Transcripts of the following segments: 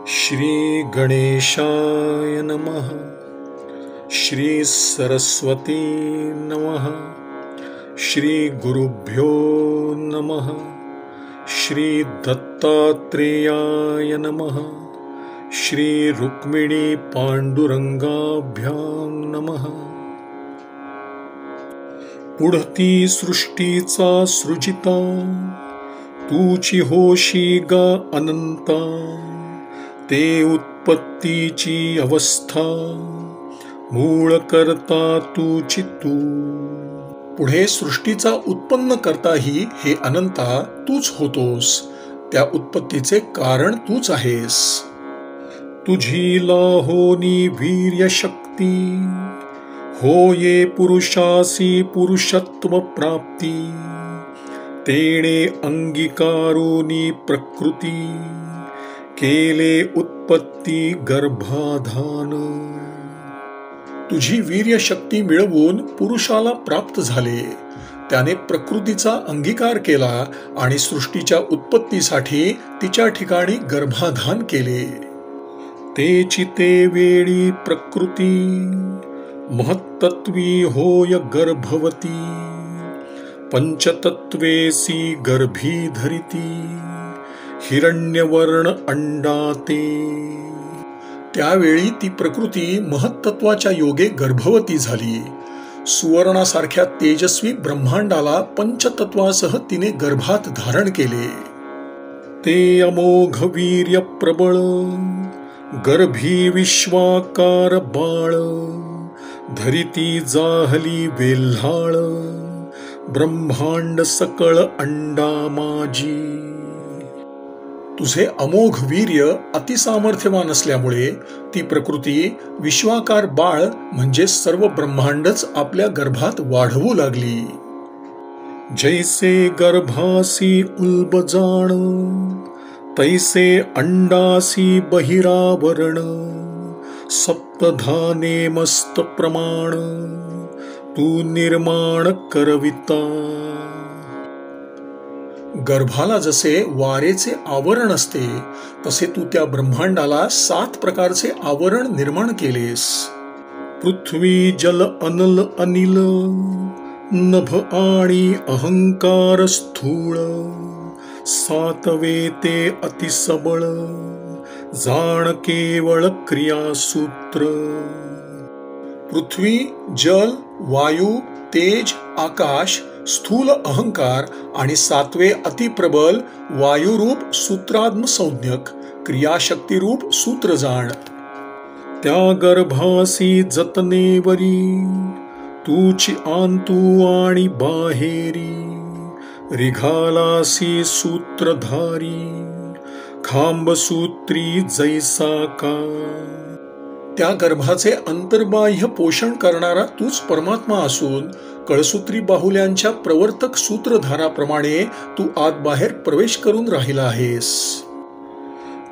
श्री गणेशाय नमः। श्री सरस्वती नमः। श्री गुरुभ्यो नमः। श्री दत्तात्रेयाय नमः। श्री रुक्मिणी पांडुरंगाभ्यां नमः। पुढती सृष्टीचा सृजिता, तूची होशी गा अनंता, ते उत्पत्तीची अवस्था, मूळ करता तूची तू. पुढे सृष्टीचा उत्पन्न करताही हे अनंता तूच होतोस, त्या उत्पत्तीचे कारण तूच आहेस. तुझी लाहोनी वीर्य शक्ती, होये पुरुषासी पुरुषत्व प्राप्ती, तेणे अंगीकारोनी प्रकृती, केले उत्पत्ती गर्भाधान. तुझी वीर्य शक्ती मिळवून पुरुषाला प्राप्त झाले, त्याने प्रकृतीचा अंगीकार केला आणि सृष्टीच्या उत्पत्तीसाठी तिच्या ठिकाणी गर्भाधान केले. तेची ते वेळी प्रकृती, महत्तत्वी होय गर्भवती, पंचतत्वेसी गर्भी धरिती, हिरण्यवर्ण अंडाते. त्यावेळी ती प्रकृती महत्तत्वाच्या योगे गर्भवती झाली. सुवर्णासारख्या तेजस्वी ब्रह्मांडाला पंचतत्वासह तिने गर्भात धारण केले. ते अमोघ वीर्य प्रबळ, गर्भी विश्वाकार बाळ, धरिती जाहली वेल्हाळ, ब्रह्मांड सकळ अंडा माझी. तुझे अमोघ वीर्य अतिसामर्थ्यवान असल्यामुळे ती प्रकृती विश्वाकार बाळ म्हणजे सर्व ब्रह्मांडच आपल्या गर्भात वाढवू लागली. जैसे गर्भासी उल्बजाण, तैसे अंडासी बहिरावरण, सप्तधाने मस्त प्रमाण, तू निर्माण करविता. गर्भाला जसे वारेचे आवरण असते, तसे तू त्या ब्रह्मांडाला 7 प्रकारचे आवरण निर्माण केलेस. पृथ्वी जल अनल अनिल, नभ आणि अहंकार स्थूळ, सातवे ते अतिसबळ, जाण केवळ क्रियासूत्र. पृथ्वी, जल, वायू, तेज, आकाश, स्थूल अहंकार आणि 7वे अतिप्रबल वायुरूप सूत्रात्म संज्ञक, क्रियाशक्तीरूप सूत्र जाण. त्या गर्भासी जतनेवरी, तूची आंतू आणि बाहेरी, रिघालासी सूत्रधारी, खांबसूत्री जैसा का. त्या गर्भाचे अंतर्बाह्य पोषण करणारा तूच परमात्मा असून कळसूत्री बाहुल्यांच्या प्रवर्तक सूत्रधाराप्रमाणे तू आत बाहेर प्रवेश करून राहिला आहेस.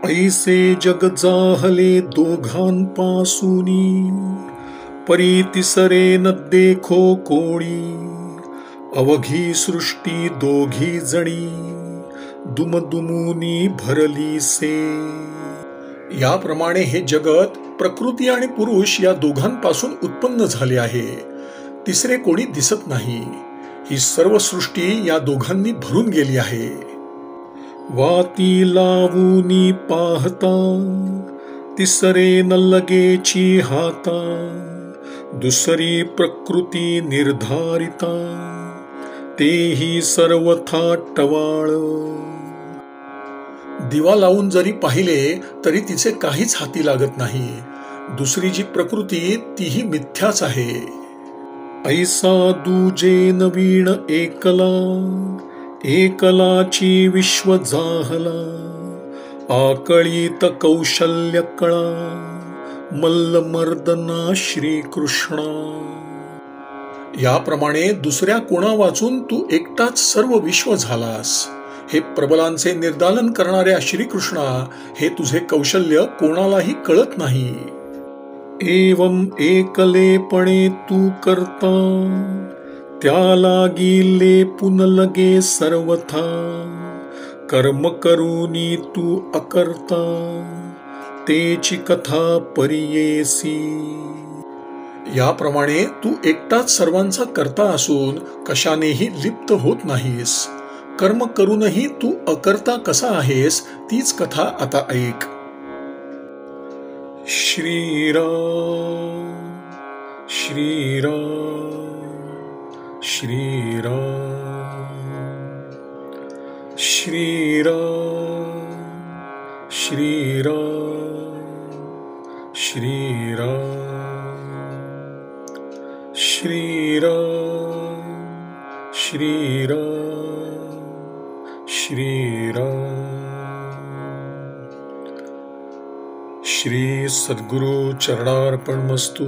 ऐसे जग जाहले दोघांपासूनी, परी तिसरे न देखो कोणी, अवघी सृष्टी दोघी जणी, दुमदुमुनी भरली से. याप्रमाणे हे जगत प्रकृती आणि पुरुष या दोघांपासून उत्पन्न झाले आहे. तिसरे कोणी दिसत नाही. ही सर्व सृष्टी या दोघांनी भरून गेली आहे. वाती लावूनी पाहता, तिसरे न लगेची हाता, दुसरी प्रकृती निर्धारिता, तेही सर्वथा टवाळ. दिवा लावून जरी पाहिले तरी तिचे काहीच हाती लागत नाही. दुसरी जी प्रकृती तीही मिथ्याच आहे. ऐसा दूजे नवीन एकला, एकलाची विश्व जाहला, आकळीत कौशल्य कळा, मल्लमर्दना श्रीकृष्णा. याप्रमाणे दुसऱ्या कोणा वाचून तू एकटाच सर्व विश्व झालास. हे प्रबलांचे निर्दालन करणाऱ्या श्रीकृष्णा, हे तुझे कौशल्य कोणालाही कळत नाही. एवं एकलेपणे तू करता, त्या गेले पुनलगे सर्वथा कर्म करूनी तू अकर्ता तेची कथा परियेसी. याप्रमाणे तू एकटाच सर्वांचा कर्ता असून कशानेही लिप्त होत नाहीस. कर्म करूनही तू अकर्ता कसा आहेस तीच कथा आता ऐक. श्रीराम श्रीराम श्रीराम श्रीराम श्रीराम श्रीराम श्रीराम श्रीराम श्रीराम. श्री सद्गुरु चरणार्पणमस्तु.